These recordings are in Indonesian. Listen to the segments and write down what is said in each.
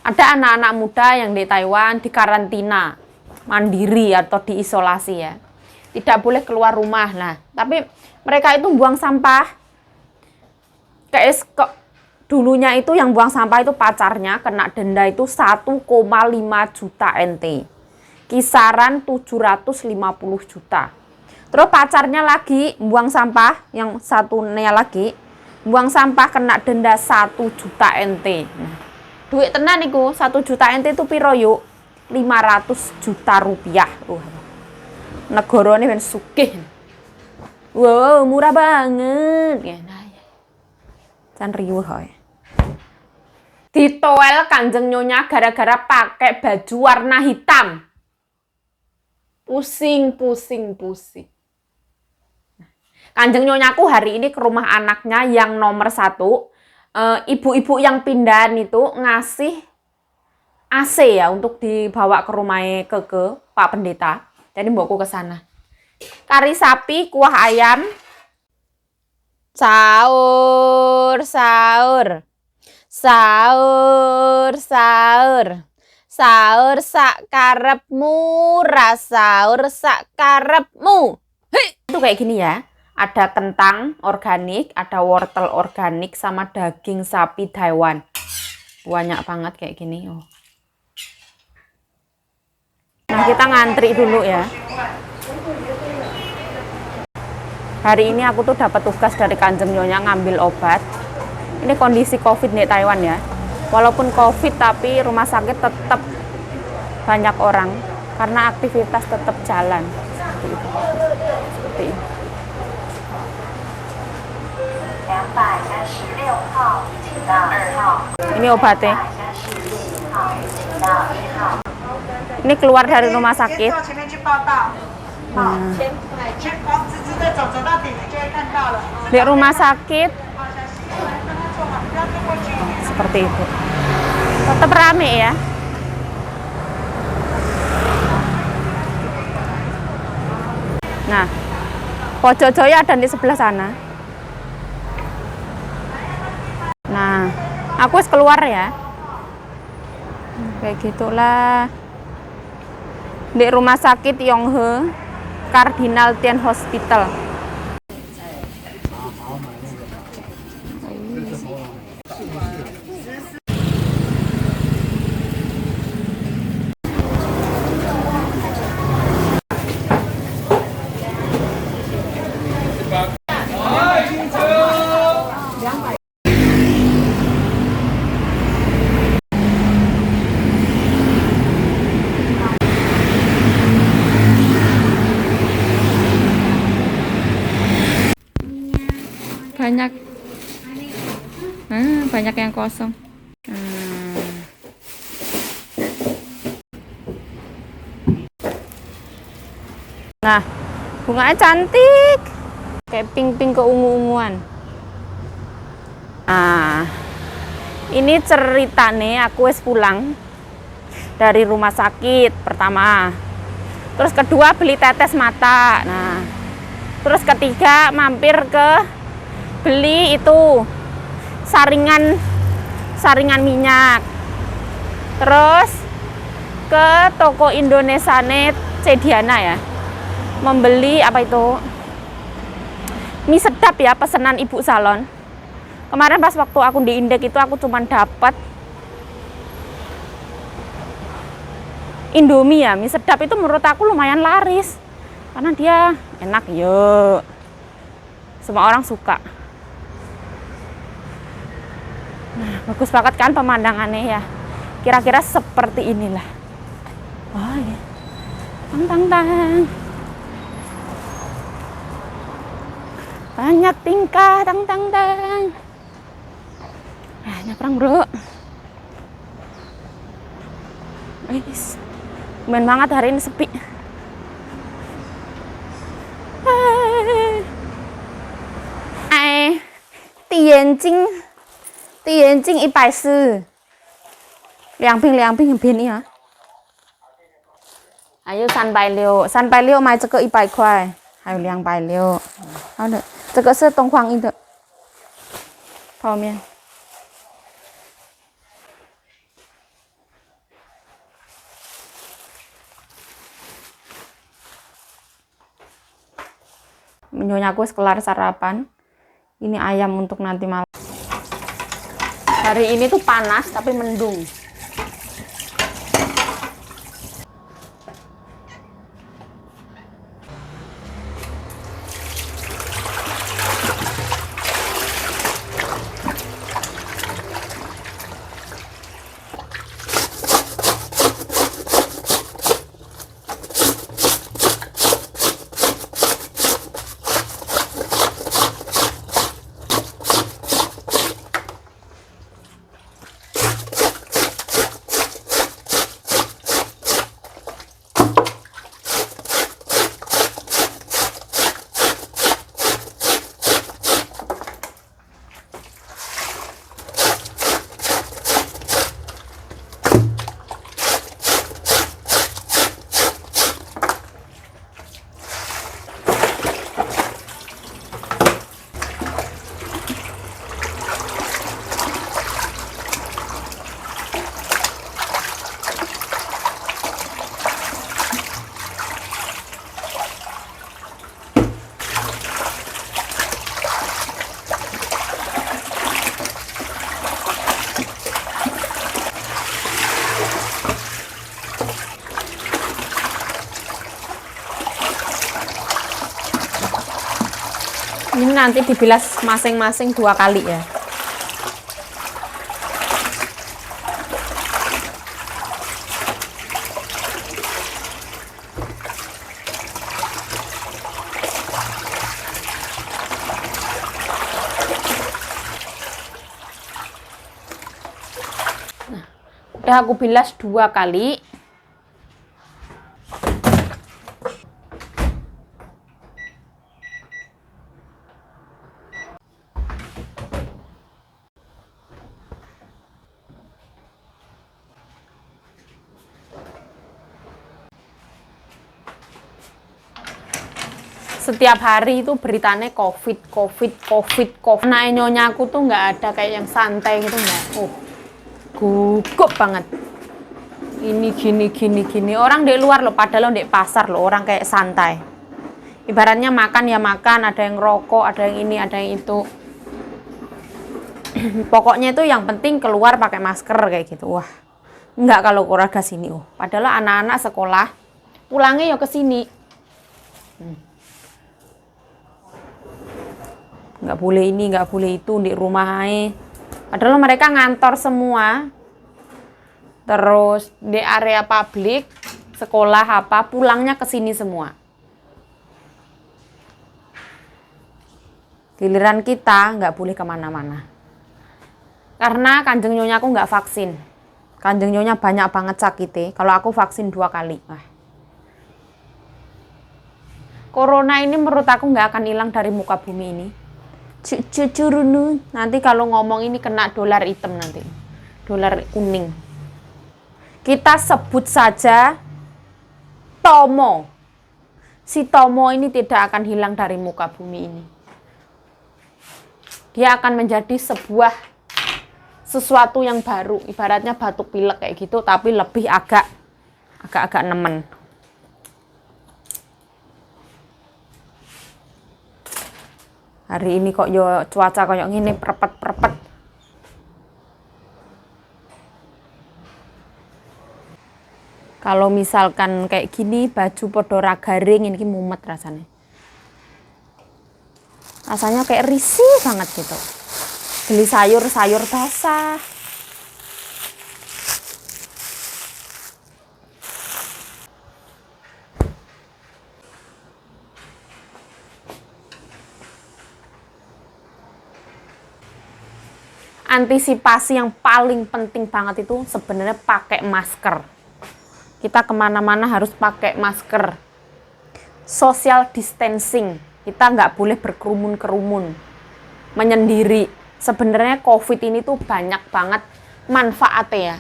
Ada anak-anak muda yang di Taiwan di karantina mandiri atau diisolasi ya. Tidak boleh keluar rumah. Nah, tapi mereka itu buang sampah. Dulunya itu yang buang sampah itu pacarnya kena denda itu 1,5 juta NT. Kisaran 750 juta. Terus pacarnya lagi buang sampah, yang satunya lagi buang sampah kena denda 1 juta NT. Nah, duit tenan iku 1 juta NT itu piro yuk? 500 juta rupiah. Negara ini ben sugih. Wow, murah banget. Ya, nah, ya. Can riweuh hoy. Ditoel Kanjeng Nyonya gara-gara pakai baju warna hitam. Pusing. Kanjeng Nyonyaku hari ini ke rumah anaknya yang nomor 1. Ibu-ibu yang pindahan itu ngasih AC ya untuk dibawa ke rumahnya ke Pak Pendeta. Jadi mbokku ke sana. Kari sapi, kuah ayam. Sahur. Sahur sak karepmu, sahur sak karepmu. Itu kayak gini ya. Ada kentang organik, ada wortel organik, sama daging sapi Taiwan. Banyak banget kayak gini. Oh. Nah, kita ngantri dulu ya. Hari ini aku tuh dapat tugas dari Kanjeng Nyonya ngambil obat. Ini kondisi COVID di Taiwan ya. Walaupun COVID tapi rumah sakit tetap banyak orang karena aktivitas tetap jalan. Seperti itu. Ini obatnya. Ini keluar dari rumah sakit. Di rumah sakit seperti itu. Tetap rame ya. Nah, pojok Joyo ada di sebelah sana. Nah, aku harus keluar ya. Kayak gitulah. Di rumah sakit Yonghe Cardinal Tian Hospital. Banyak yang kosong. Nah, bunganya cantik, kayak pink-pink keungu-unguan. Nah, ini ceritanya aku wis pulang dari rumah sakit pertama. Terus kedua beli tetes mata. Nah, terus ketiga mampir ke beli itu saringan minyak. Terus ke toko Indonesia Net Cediana ya, membeli apa itu mie sedap ya, pesanan ibu salon. Kemarin pas waktu aku di Indek itu aku cuma dapat Indomie ya, mie sedap itu menurut aku lumayan laris karena dia enak yuk, semua orang suka. Nah, bagus banget kan pemandangannya ya. Kira-kira seperti inilah. Oh ya. Tang. Banyak tingkah tang. Nah, nyaprang bro. Wis. Main banget hari ini sepi. Tianjin 140 2瓶呀。还有360买这个100块，还有260。好的，这个是东方一的泡面。Nyonya aku kelar sarapan. Ini ayam untuk nanti malam. Hari ini tuh panas tapi mendung. Ini nanti dibilas masing-masing 2 kali ya. Nah, udah aku bilas 2 kali. Setiap hari itu beritanya COVID. Nah, nyonya aku tuh nggak ada kayak yang santai gitu, nggak. Gugup banget. Ini gini. Orang di luar loh, padahal di pasar loh, orang kayak santai. Ibaratnya makan ya makan, ada yang rokok, ada yang ini, ada yang itu. Pokoknya itu yang penting keluar pakai masker kayak gitu. Wah, nggak kalau keluarga sini. Padahal anak-anak sekolah pulangnya ya ke sini. Nggak boleh ini, nggak boleh itu di rumah aja. Padahal mereka ngantor semua. Terus di area publik, sekolah apa, pulangnya ke sini semua. Giliran kita nggak boleh kemana-mana. Karena kanjeng nyonya aku nggak vaksin. Kanjeng nyonya banyak banget sakitnya. Kalau aku vaksin 2 kali. Corona ini menurut aku nggak akan hilang dari muka bumi ini. Cucurunu, nanti kalau ngomong ini kena dolar hitam nanti, dolar kuning. Kita sebut saja Tomo. Si Tomo ini tidak akan hilang dari muka bumi ini. Dia akan menjadi sesuatu yang baru, ibaratnya batuk pilek kayak gitu, tapi lebih agak nemen. Hari ini kok yo cuaca kayak gini perpet. Kalau misalkan kayak gini baju podo ra garing ini mumet rasanya. Rasanya kayak risih banget gitu. Beli sayur basah. Antisipasi yang paling penting banget itu sebenarnya pakai masker. Kita kemana-mana harus pakai masker. Social distancing. Kita nggak boleh berkerumun, menyendiri. Sebenarnya COVID ini tuh banyak banget manfaatnya ya.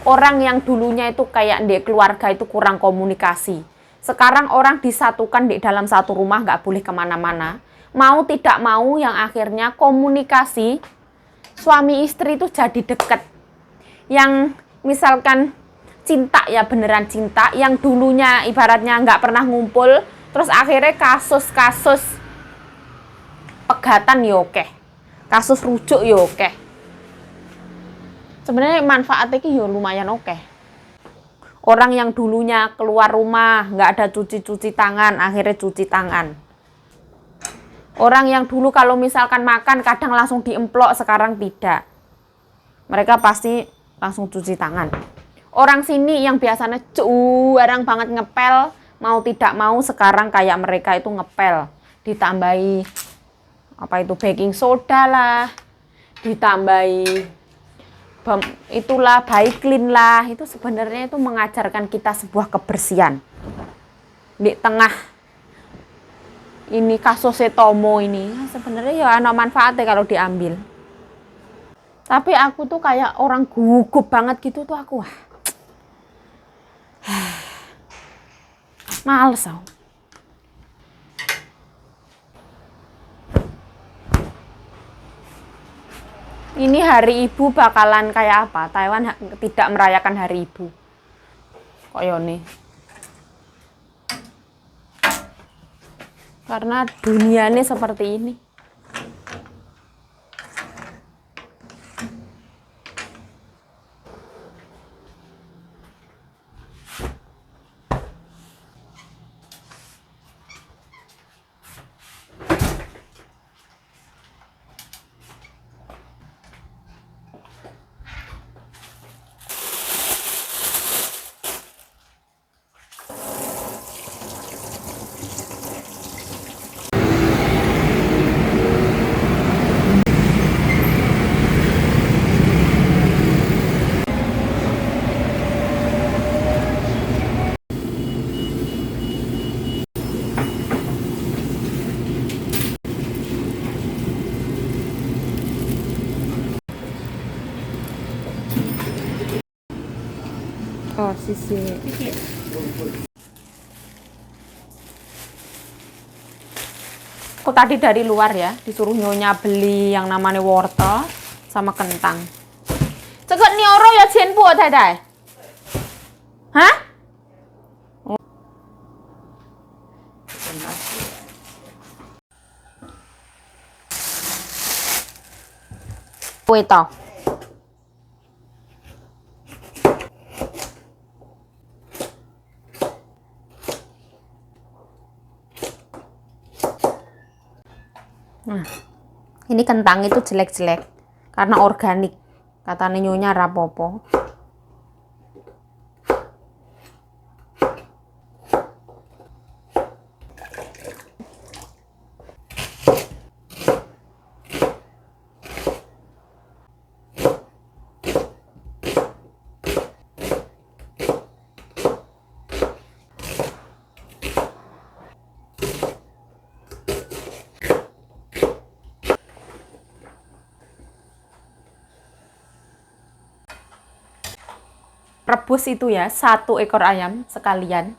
Orang yang dulunya itu kayak di keluarga itu kurang komunikasi. Sekarang orang disatukan di dalam satu rumah, nggak boleh kemana-mana. Mau tidak mau yang akhirnya komunikasi suami istri itu jadi deket. Yang misalkan cinta ya beneran cinta, yang dulunya ibaratnya nggak pernah ngumpul, terus akhirnya kasus-kasus pegatan ya oke. Kasus rujuk ya oke. Sebenarnya manfaatnya ki ya lumayan oke. Orang yang dulunya keluar rumah nggak ada cuci-cuci tangan, akhirnya cuci tangan. Orang yang dulu kalau misalkan makan kadang langsung diemplok, sekarang tidak. Mereka pasti langsung cuci tangan. Orang sini yang biasanya jarang banget ngepel, mau tidak mau sekarang kayak mereka itu ngepel. Ditambahi apa itu baking soda lah, ditambahi itulah baik clean lah. Itu sebenarnya itu mengajarkan kita sebuah kebersihan. Di tengah ini kasus Tomo ini sebenarnya ya ada manfaatnya kalau diambil. Tapi aku tuh kayak orang gugup banget gitu tuh aku. Males aku. Ini hari ibu bakalan kayak apa? Taiwan tidak merayakan hari ibu. Kayak nih. Karena dunianya seperti ini. Oh, sisi. Aku tadi dari luar ya, disuruh nyonya beli yang namanya wortel sama kentang. Cekak nioro ya cienpu dai. Hah? Kue toh. Nah, ini kentang itu jelek-jelek karena organik. Katanya nyonya rapopo. Rebus itu ya 1 ekor ayam sekalian.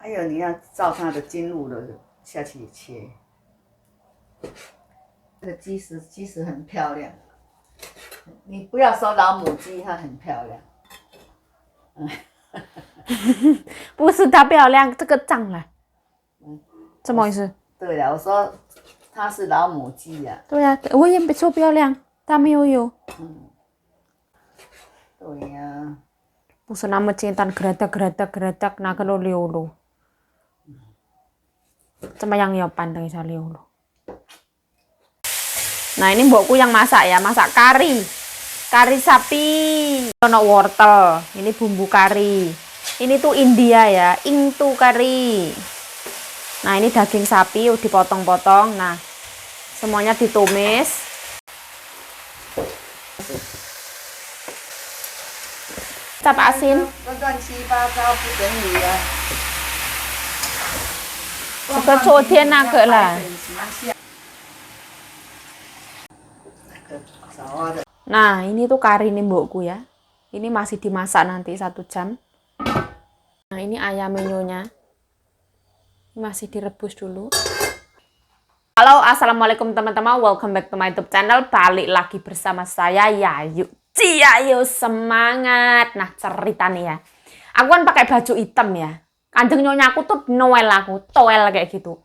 还有你要照它的经路的下去切。这个鸡丝很漂亮，你不要说老母鸡，它很漂亮。不是它漂亮，这个脏了。什么意思？对了，我说它是老母鸡呀。对呀，我也没说漂亮，它没有有。对呀。不是那么简单，geratak那个lo溜lo。怎么样ya pandang saya溜lo. Nah ini mbokku yang masak ya, masak kari sapi, ono wortel, ini bumbu kari, ini tuh India ya, ingtu kari. Nah ini daging sapi udah dipotong-potong, nah semuanya ditumis. Cap asin. 这个昨天那个啦。Nah ini tuh kari nih mbokku ya. Ini masih dimasak nanti 1 jam. Nah ini ayam menyonya. Masih direbus dulu. Halo assalamualaikum teman-teman. Welcome back to my YouTube channel. Balik lagi bersama saya Yayu. Ayo semangat. Nah cerita nih ya. Aku kan pakai baju hitam ya. Kanjeng nyonya aku tuh Noel aku, toel kayak gitu.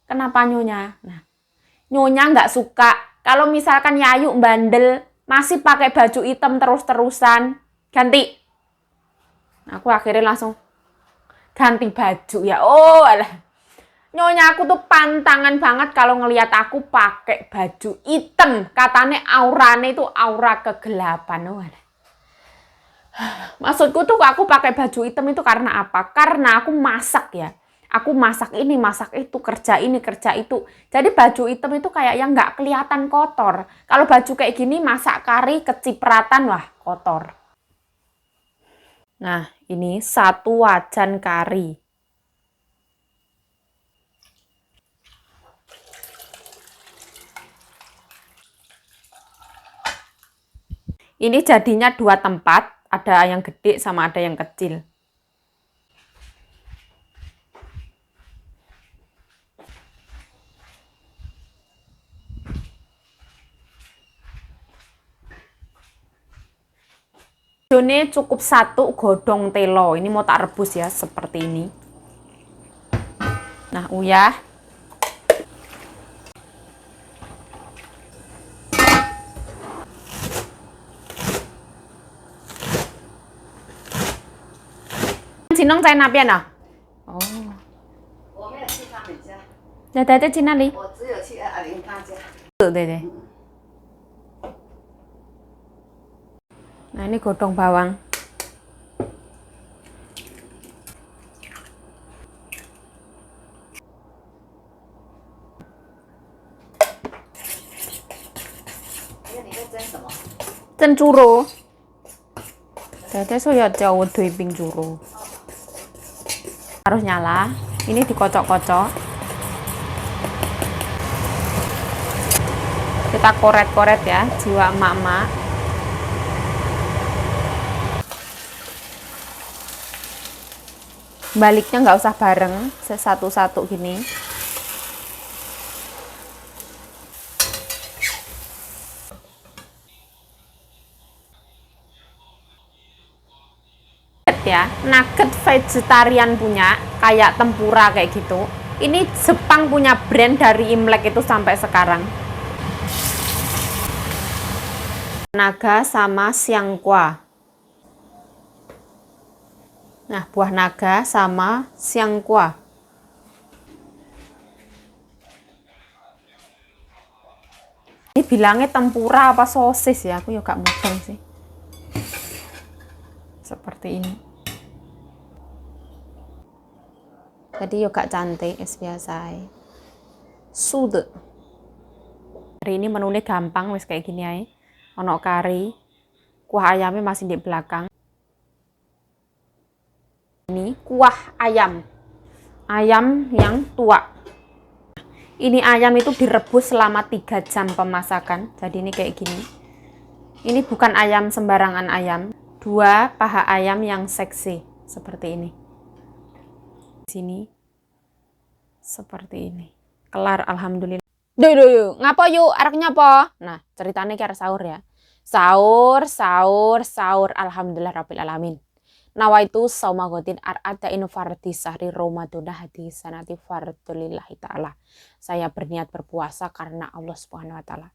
Kenapa Nyonya? Nah, Nyonya nggak suka kalau misalkan Yayu bandel masih pakai baju hitam terus-terusan. Ganti. Aku akhirnya langsung ganti baju ya. Oh, alah. Nyonya aku tuh pantangan banget kalau ngelihat aku pakai baju hitam. Katanya aurane itu aura kegelapan. Oh, alah. Maksudku tuh aku pakai baju hitam itu karena apa? Karena aku masak ya. Aku masak ini, masak itu, kerja ini, kerja itu. Jadi baju hitam itu kayak yang nggak kelihatan kotor. Kalau baju kayak gini masak kari kecipratan, wah kotor. Nah, ini 1 wajan kari. Ini jadinya 2 tempat, ada yang gede sama ada yang kecil. Ini cukup 1 godong telo. Ini mau tak rebus ya, seperti ini. Nah, uyah. Sinong在那边啊？哦，我没有去他们家，在那里。我只有去阿玲她家。对对对。Nah, ini godong bawang. Cen churro. Dede soya jauh ping churro. Harus nyala. Ini dikocok-kocok. Kita koret-koret ya, jiwa emak-emak. Baliknya nggak usah bareng, satu-satu gini. Ya, nugget vegetarian punya, kayak tempura kayak gitu. Ini Jepang punya brand dari Imlek itu sampai sekarang. Naga sama siangkwa. Nah, buah naga sama siangkwa. Ini bilangnya tempura apa sosis ya? Aku juga gak mudeng sih. Seperti ini. Jadi juga cantik, biasa. Sude. Hari ini menunya gampang, wis kayak gini aja. Ono kari, kuah ayamnya masih di belakang. Ini kuah ayam. Ayam yang tua. Ini ayam itu direbus selama 3 jam pemasakan. Jadi ini kayak gini. Ini bukan ayam sembarangan ayam. 2 paha ayam yang seksi. Seperti ini. Sini seperti ini. Kelar alhamdulillah. Duh, ngapa yuk? Arek nyapa? Nah, ceritanya kayak sahur ya. Sahur. Alhamdulillah rabbil alamin. Nawaitu saumagotin ar'ada infardi sahri Ramadanah hadi sanati fardulillahi ta'ala. Saya berniat berpuasa karena Allah Subhanahu wa taala.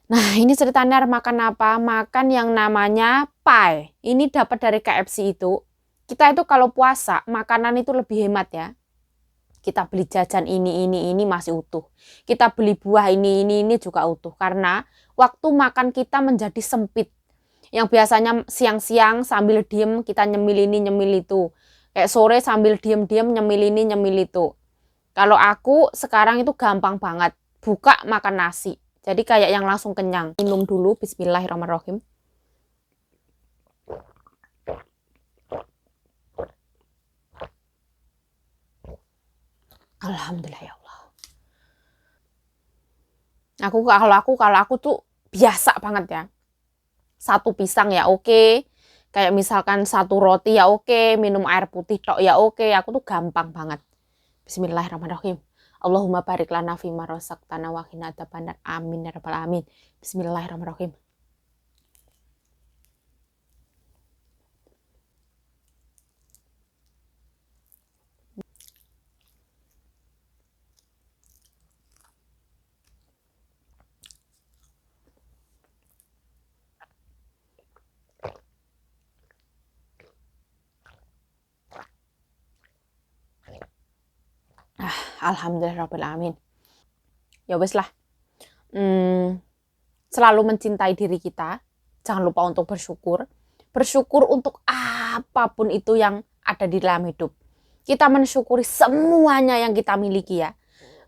Nah, ini ceritanya makan apa? Makan yang namanya pie. Ini dapat dari KFC itu. Kita itu kalau puasa, makanan itu lebih hemat ya. Kita beli jajan ini masih utuh. Kita beli buah ini juga utuh. Karena waktu makan kita menjadi sempit. Yang biasanya siang-siang sambil diem kita nyemil ini nyemil itu. Kayak sore sambil diem-diem nyemil ini nyemil itu. Kalau aku sekarang itu gampang banget. Buka makan nasi. Jadi kayak yang langsung kenyang. Minum dulu, bismillahirrahmanirrahim. Alhamdulillah ya Allah. Kalau aku tuh biasa banget ya. 1 pisang ya oke. Kayak misalkan 1 roti ya oke. Minum air putih tok ya oke. Aku tuh gampang banget. Bismillahirrahmanirrahim. Allahumma barik lana fima razaqtana wa qina adzabannar. Amin ya rabbal alamin. Bismillahirrahmanirrahim. Alhamdulillahirrahmanirrahim. Ya wes lah. Selalu mencintai diri kita. Jangan lupa untuk bersyukur. Bersyukur untuk apapun itu yang ada di dalam hidup. Kita mensyukuri semuanya yang kita miliki ya.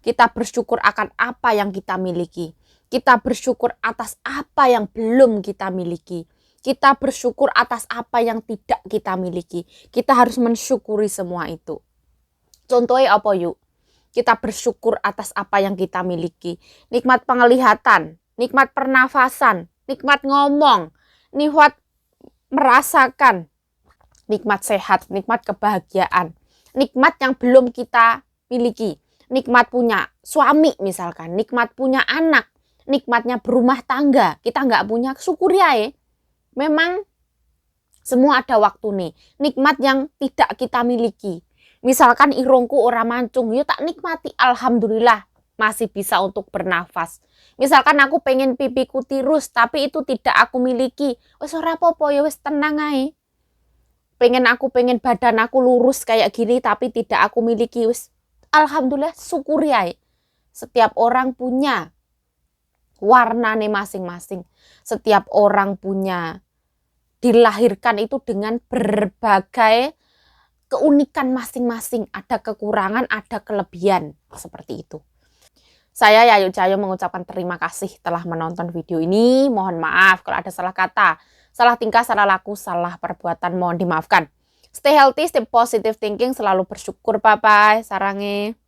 Kita bersyukur akan apa yang kita miliki. Kita bersyukur atas apa yang belum kita miliki. Kita bersyukur atas apa yang tidak kita miliki. Kita harus mensyukuri semua itu. Contohnya apa yuk? Kita bersyukur atas apa yang kita miliki. Nikmat penglihatan, nikmat pernafasan, nikmat ngomong, nikmat merasakan, nikmat sehat, nikmat kebahagiaan, nikmat yang belum kita miliki. Nikmat punya suami misalkan, nikmat punya anak, nikmatnya berumah tangga. Kita nggak punya, syukuri ya. Memang semua ada waktu nih. Nikmat yang tidak kita miliki. Misalkan irungku ora mancung, ya tak nikmati. Alhamdulillah masih bisa untuk bernafas. Misalkan aku pengen pipiku tirus, tapi itu tidak aku miliki. Wes ora apa-apa ya, wes tenang aja. Pengen badan aku lurus kayak gini, tapi tidak aku miliki. Wes alhamdulillah syukuri aja. Setiap orang punya warnanya masing-masing. Setiap orang punya, dilahirkan itu dengan berbagai keunikan masing-masing. Ada kekurangan, ada kelebihan. Seperti itu. Saya Yayu Cahyo mengucapkan terima kasih telah menonton video ini. Mohon maaf kalau ada salah kata, salah tingkah, salah laku, salah perbuatan. Mohon dimaafkan. Stay healthy, stay positive thinking, selalu bersyukur. Bye-bye. Sarange.